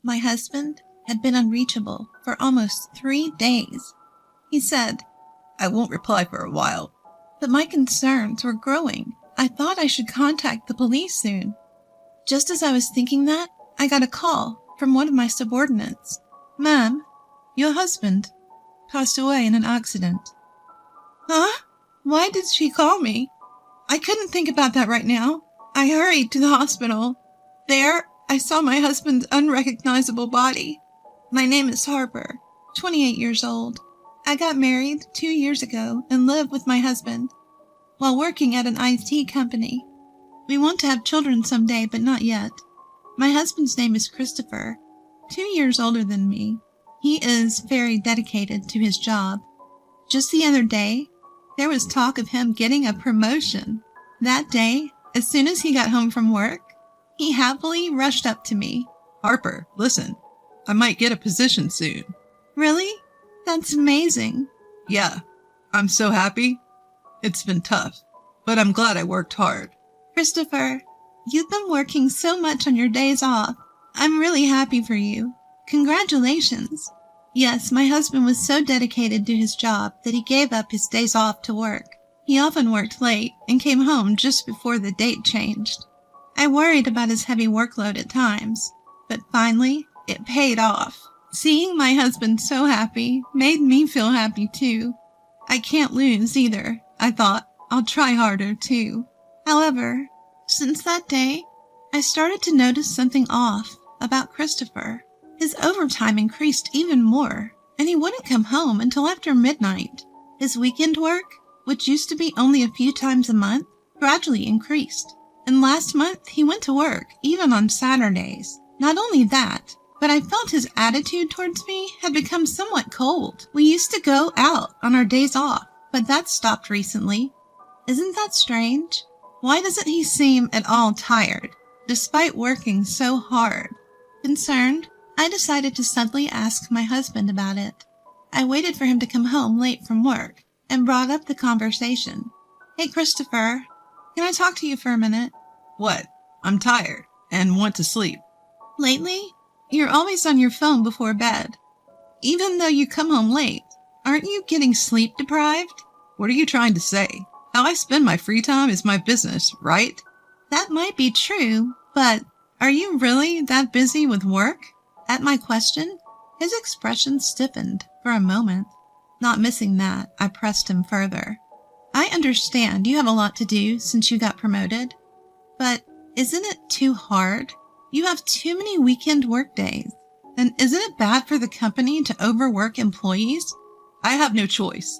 My husband had been unreachable for almost 3 days. He said, "I won't reply for a while." but my concerns were growing. I thought I should contact the police soon. Just as I was thinking that, I got a call from one of my subordinates. "Ma'am, your husband passed away in an accident." Huh? Why did she call me? I couldn't think about that right now. I hurried to the hospital. There, I saw my husband's unrecognizable body. My name is Harper, 28 years old. I got married 2 years ago and live with my husband while working at an IT company. We want to have children someday, but not yet. My husband's name is Christopher, 2 years older than me. He is very dedicated to his job. Just the other day, there was talk of him getting a promotion. That day, as soon as he got home from work, he happily rushed up to me. "Harper, listen, I might get a position soon." "Really? That's amazing." "Yeah, I'm so happy. It's been tough, but I'm glad I worked hard." "Christopher, you've been working so much on your days off. I'm really happy for you. Congratulations." Yes, my husband was so dedicated to his job that he gave up his days off to work. He often worked late and came home just before the date changed. I worried about his heavy workload at times, but finally, it paid off. Seeing my husband so happy made me feel happy too. I can't lose either. I thought, I'll try harder too. However, since that day, I started to notice something off about Christopher. His overtime increased even more, and he wouldn't come home until after midnight. His weekend work, which used to be only a few times a month, gradually increased. And last month, he went to work, even on Saturdays. Not only that, but I felt his attitude towards me had become somewhat cold. We used to go out on our days off, but that stopped recently. Isn't that strange? Why doesn't he seem at all tired, despite working so hard? Concerned, I decided to subtly ask my husband about it. I waited for him to come home late from work and brought up the conversation. "Hey, Christopher, can I talk to you for a minute?" "What? I'm tired and want to sleep." "Lately, you're always on your phone before bed. Even though you come home late, aren't you getting sleep deprived?" "What are you trying to say? How I spend my free time is my business, right?" "That might be true, but are you really that busy with work?" At my question, his expression stiffened for a moment. Not missing that, I pressed him further. "I understand you have a lot to do since you got promoted, but isn't it too hard? You have too many weekend work days. And isn't it bad for the company to overwork employees?" "I have no choice.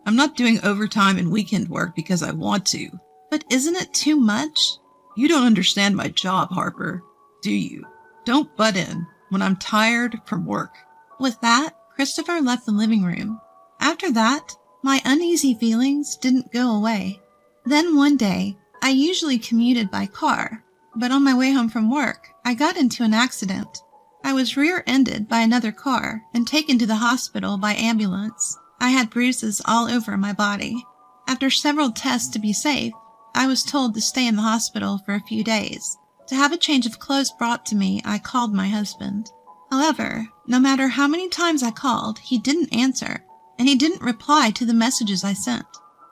I'm not doing overtime and weekend work because I want to." "But isn't it too much?" "You don't understand my job, Harper, do you? Don't butt in when I'm tired from work." With that, Christopher left the living room. After that, my uneasy feelings didn't go away. Then one day, I usually commuted by car, but on my way home from work, I got into an accident. I was rear-ended by another car and taken to the hospital by ambulance. I had bruises all over my body. After several tests to be safe, I was told to stay in the hospital for a few days. To have a change of clothes brought to me, I called my husband. However, no matter how many times I called, he didn't answer, and he didn't reply to the messages I sent.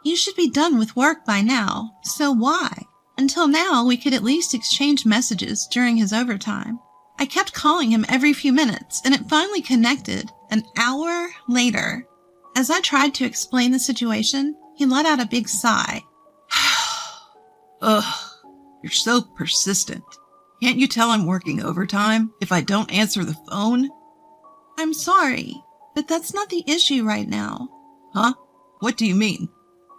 You should be done with work by now, so why? Until now, we could at least exchange messages during his overtime. I kept calling him every few minutes, and it finally connected an hour later. As I tried to explain the situation, he let out a big sigh. Ugh, you're so persistent. Can't you tell I'm working overtime if I don't answer the phone? I'm sorry, but that's not the issue right now. Huh? What do you mean?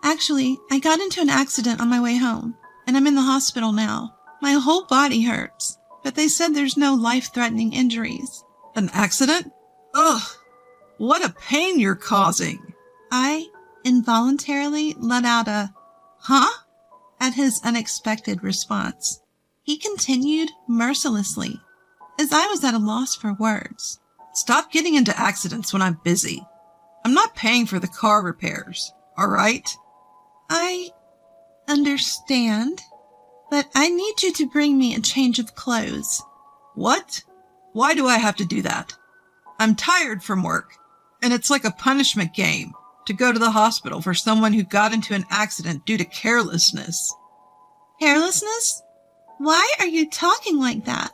Actually, I got into an accident on my way home, and I'm in the hospital now. My whole body hurts, but they said there's no life-threatening injuries. An accident? Ugh, what a pain you're causing. I involuntarily let out a, "Huh?" at his unexpected response. He continued mercilessly, as I was at a loss for words. Stop getting into accidents when I'm busy. I'm not paying for the car repairs, all right? I understand, but I need you to bring me a change of clothes. What? Why do I have to do that? I'm tired from work, and it's like a punishment game to go to the hospital for someone who got into an accident due to carelessness. Carelessness? Why are you talking like that?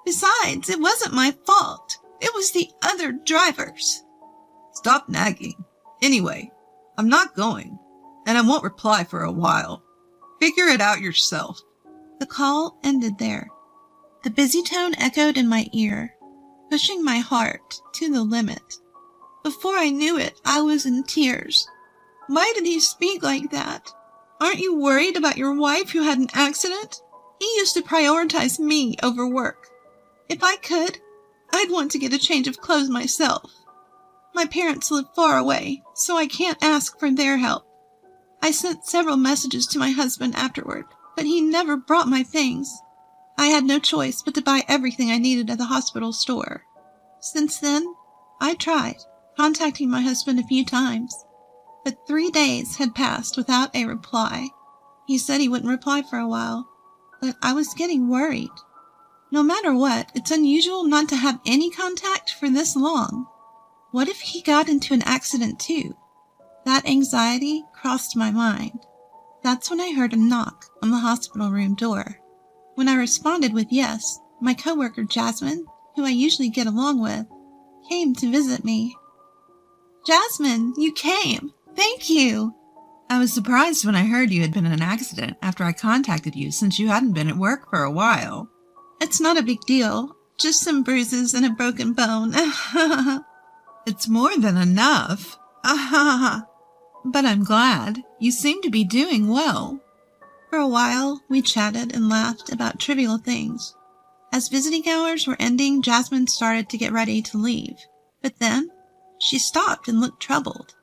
Besides, it wasn't my fault. It was the other drivers. Stop nagging. Anyway, I'm not going, and I won't reply for a while. Figure it out yourself. The call ended there. The busy tone echoed in my ear, pushing my heart to the limit. Before I knew it, I was in tears. Why did he speak like that? Aren't you worried about your wife who had an accident? He used to prioritize me over work. If I could, I'd want to get a change of clothes myself. My parents live far away, so I can't ask for their help. I sent several messages to my husband afterward, but he never brought my things. I had no choice but to buy everything I needed at the hospital store. Since then, I tried contacting my husband a few times, but 3 days had passed without a reply. He said he wouldn't reply for a while, but I was getting worried. No matter what, it's unusual not to have any contact for this long. What if he got into an accident too? That anxiety crossed my mind. That's when I heard a knock on the hospital room door. When I responded with yes, my coworker Jasmine, who I usually get along with, came to visit me. Jasmine, you came! Thank you! I was surprised when I heard you had been in an accident after I contacted you since you hadn't been at work for a while. It's not a big deal. Just some bruises and a broken bone. It's more than enough. But I'm glad. You seem to be doing well. For a while, we chatted and laughed about trivial things. As visiting hours were ending, Jasmine started to get ready to leave. But then, she stopped and looked troubled.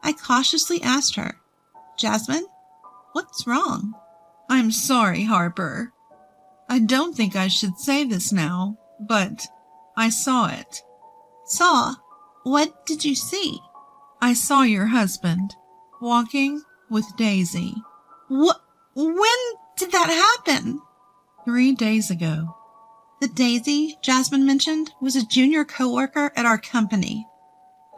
I cautiously asked her, "Jasmine, what's wrong?" I'm sorry, Harper. I don't think I should say this now, but I saw it. Saw? What did you see? I saw your husband walking with Daisy. What? When did that happen? 3 days ago. The Daisy Jasmine mentioned was a junior coworker at our company.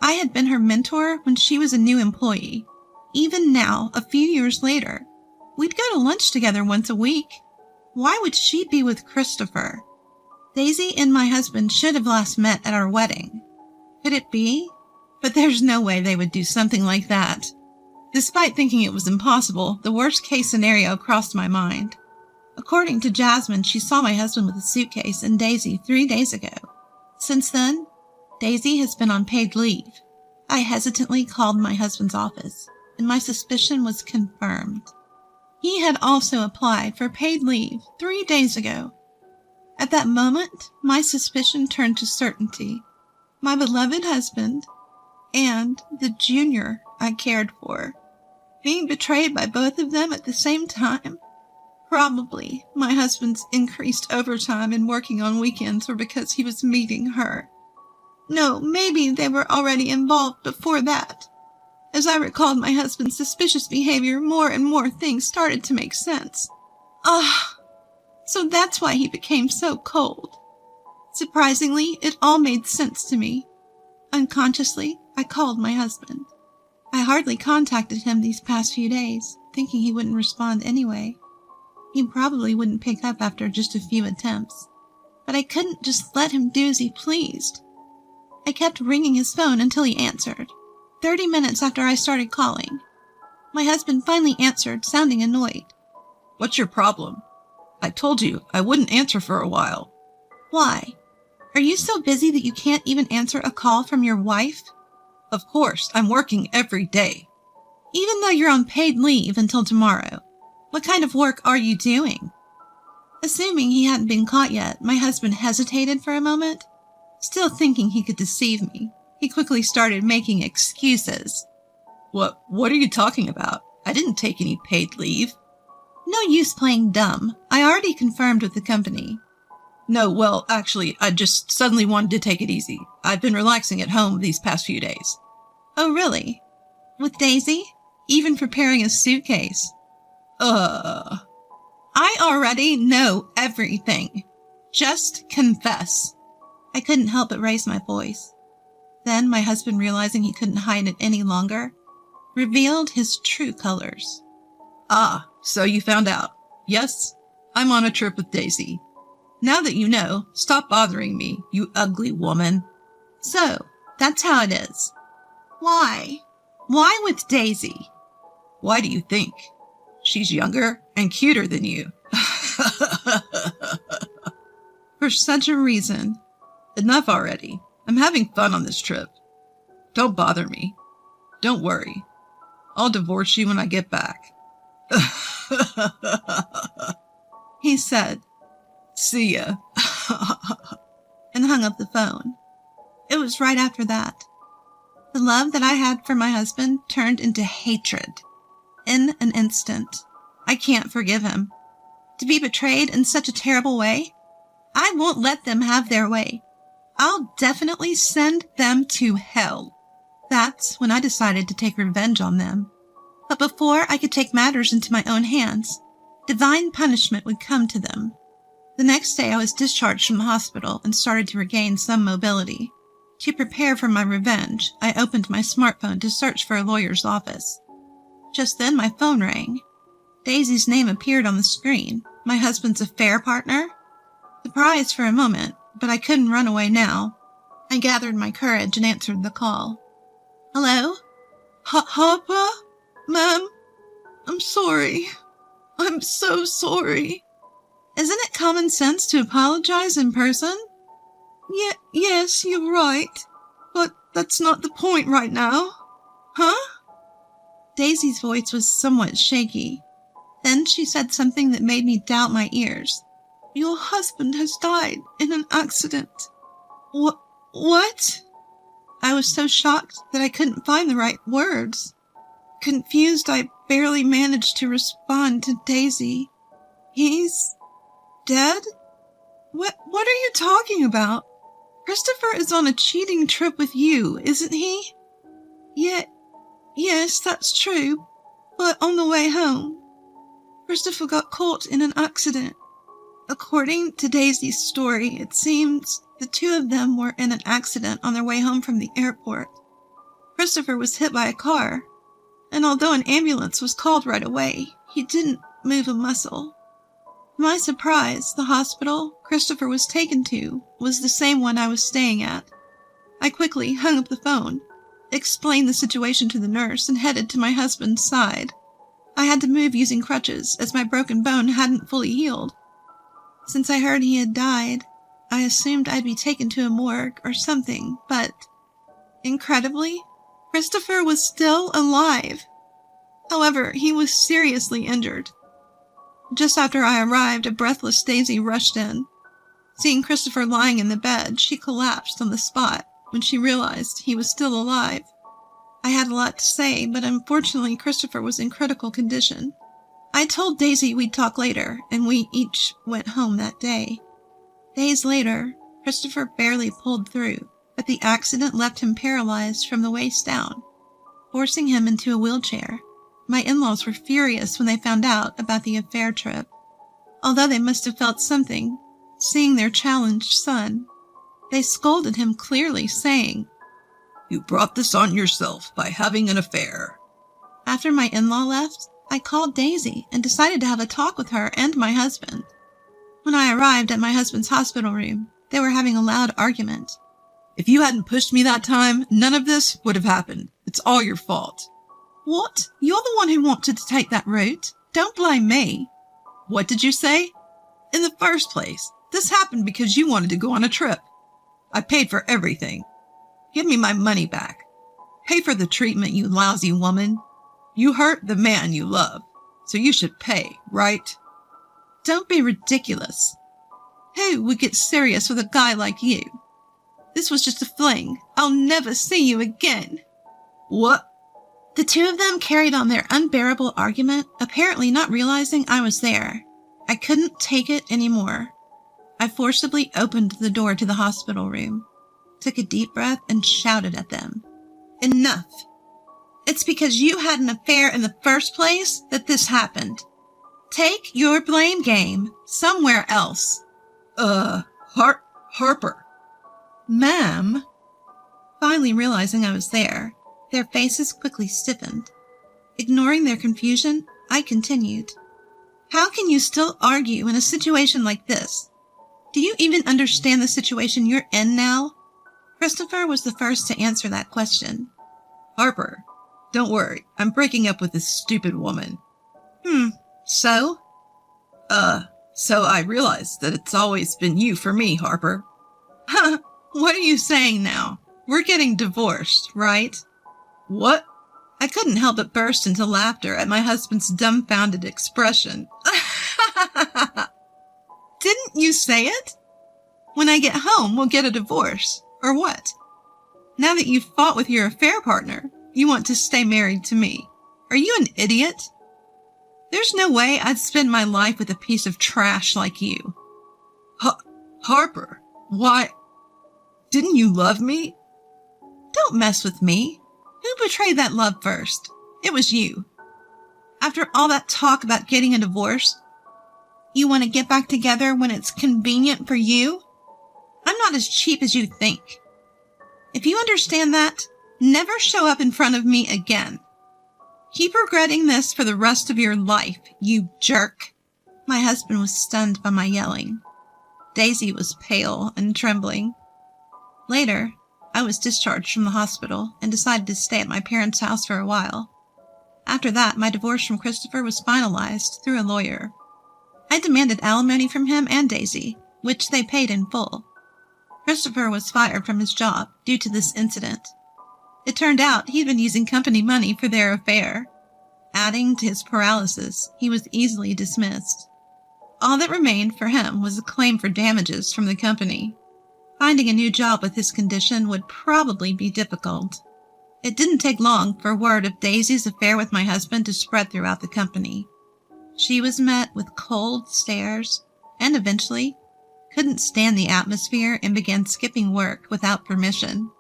I had been her mentor when she was a new employee. Even now, a few years later, we'd go to lunch together once a week. Why would she be with Christopher? Daisy and my husband should have last met at our wedding. Could it be? But there's no way they would do something like that. Despite thinking it was impossible, the worst-case scenario crossed my mind. According to Jasmine, she saw my husband with a suitcase and Daisy 3 days ago. Since then, Daisy has been on paid leave. I hesitantly called my husband's office, and my suspicion was confirmed. He had also applied for paid leave 3 days ago. At that moment, my suspicion turned to certainty. My beloved husband and the junior I cared for, being betrayed by both of them at the same time. Probably my husband's increased overtime and working on weekends were because he was meeting her. No, maybe they were already involved before that. As I recalled my husband's suspicious behavior, more and more things started to make sense. So that's why he became so cold. Surprisingly, it all made sense to me. Unconsciously, I called my husband. I hardly contacted him these past few days, thinking he wouldn't respond anyway. He probably wouldn't pick up after just a few attempts. But I couldn't just let him do as he pleased. I kept ringing his phone until he answered. 30 minutes after I started calling, my husband finally answered, sounding annoyed. What's your problem? I told you I wouldn't answer for a while. Why? Are you so busy that you can't even answer a call from your wife? Of course, I'm working every day. Even though you're on paid leave until tomorrow, what kind of work are you doing? Assuming he hadn't been caught yet, my husband hesitated for a moment. Still thinking he could deceive me, he quickly started making excuses. What are you talking about? I didn't take any paid leave. No use playing dumb. I already confirmed with the company. No, well, actually, I just suddenly wanted to take it easy. I've been relaxing at home these past few days. Oh, really? With Daisy? Even preparing a suitcase? I already know everything. Just confess. I couldn't help but raise my voice. Then my husband, realizing he couldn't hide it any longer, revealed his true colors. Ah, so you found out. Yes, I'm on a trip with Daisy. Now that you know, stop bothering me, you ugly woman. So, that's how it is. Why? Why with Daisy? Why do you think? She's younger and cuter than you. For such a reason. Enough already. I'm having fun on this trip. Don't bother me. Don't worry. I'll divorce you when I get back. He said, "See ya." and hung up the phone. It was right after that. The love that I had for my husband turned into hatred. In an instant. I can't forgive him. To be betrayed in such a terrible way? I won't let them have their way. I'll definitely send them to hell. That's when I decided to take revenge on them. But before I could take matters into my own hands, divine punishment would come to them. The next day I was discharged from the hospital and started to regain some mobility. To prepare for my revenge, I opened my smartphone to search for a lawyer's office. Just then my phone rang. Daisy's name appeared on the screen. My husband's affair partner? Surprised for a moment, but I couldn't run away now. I gathered my courage and answered the call. Hello? Papa? Ma'am? I'm sorry. I'm so sorry. Isn't it common sense to apologize in person? Yes, you're right. But that's not the point right now. Huh? Daisy's voice was somewhat shaky. Then she said something that made me doubt my ears. Your husband has died in an accident. What? I was so shocked that I couldn't find the right words. Confused, I barely managed to respond to Daisy. He's dead? What are you talking about? Christopher is on a cheating trip with you, isn't he? Yes, that's true. But on the way home, Christopher got caught in an accident. According to Daisy's story, it seems the two of them were in an accident on their way home from the airport. Christopher was hit by a car, and although an ambulance was called right away, he didn't move a muscle. To my surprise, the hospital Christopher was taken to was the same one I was staying at. I quickly hung up the phone, explained the situation to the nurse, and headed to my husband's side. I had to move using crutches as my broken bone hadn't fully healed. Since I heard he had died, I assumed I'd be taken to a morgue or something, but incredibly, Christopher was still alive. However, he was seriously injured. Just after I arrived, a breathless Daisy rushed in. Seeing Christopher lying in the bed, she collapsed on the spot when she realized he was still alive. I had a lot to say, but unfortunately Christopher was in critical condition. I told Daisy we'd talk later, and we each went home that day. Days later, Christopher barely pulled through, but the accident left him paralyzed from the waist down, forcing him into a wheelchair. My in-laws were furious when they found out about the affair trip. Although they must have felt something, seeing their challenged son, they scolded him clearly, saying, "You brought this on yourself by having an affair." After my in-law left, I called Daisy and decided to have a talk with her and my husband. When I arrived at my husband's hospital room, they were having a loud argument. "If you hadn't pushed me that time, none of this would have happened. It's all your fault." "What? You're the one who wanted to take that route. Don't blame me." "What did you say?" "In the first place, this happened because you wanted to go on a trip. I paid for everything. Give me my money back. Pay for the treatment, you lousy woman. You hurt the man you love, so you should pay, right?" "Don't be ridiculous. Who would get serious with a guy like you? This was just a fling. I'll never see you again." "What?" The two of them carried on their unbearable argument, apparently not realizing I was there. I couldn't take it anymore. I forcibly opened the door to the hospital room, took a deep breath, and shouted at them. "Enough! It's because you had an affair in the first place that this happened. Take your blame game somewhere else." Harper. Ma'am? Finally realizing I was there, their faces quickly stiffened. Ignoring their confusion, I continued. How can you still argue in a situation like this? Do you even understand the situation you're in now? Christopher was the first to answer that question. Harper, don't worry. I'm breaking up with this stupid woman. So? So I realized that it's always been you for me, Harper. What are you saying now? We're getting divorced, right? What? I couldn't help but burst into laughter at my husband's dumbfounded expression. Didn't you say it? When I get home, we'll get a divorce. Or what? Now that you've fought with your affair partner, you want to stay married to me. Are you an idiot? There's no way I'd spend my life with a piece of trash like you. Harper, why? Didn't you love me? Don't mess with me. Who betrayed that love first? It was you. After all that talk about getting a divorce, you want to get back together when it's convenient for you? I'm not as cheap as you think. If you understand that, never show up in front of me again. Keep regretting this for the rest of your life, you jerk. My husband was stunned by my yelling. Daisy was pale and trembling. Later, I was discharged from the hospital and decided to stay at my parents' house for a while. After that, my divorce from Christopher was finalized through a lawyer. I demanded alimony from him and Daisy, which they paid in full. Christopher was fired from his job due to this incident. It turned out he'd been using company money for their affair. Adding to his paralysis, he was easily dismissed. All that remained for him was a claim for damages from the company. Finding a new job with his condition would probably be difficult. It didn't take long for word of Daisy's affair with my husband to spread throughout the company. She was met with cold stares and eventually couldn't stand the atmosphere and began skipping work without permission.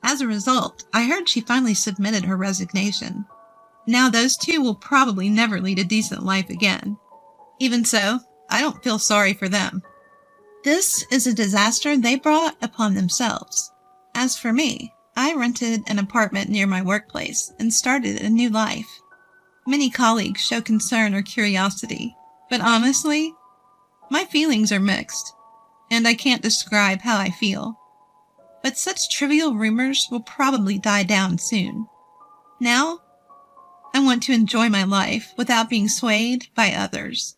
As a result, I heard she finally submitted her resignation. Now those two will probably never lead a decent life again. Even so, I don't feel sorry for them. This is a disaster they brought upon themselves. As for me, I rented an apartment near my workplace and started a new life. Many colleagues show concern or curiosity, but honestly, my feelings are mixed, and I can't describe how I feel. But such trivial rumors will probably die down soon. Now, I want to enjoy my life without being swayed by others.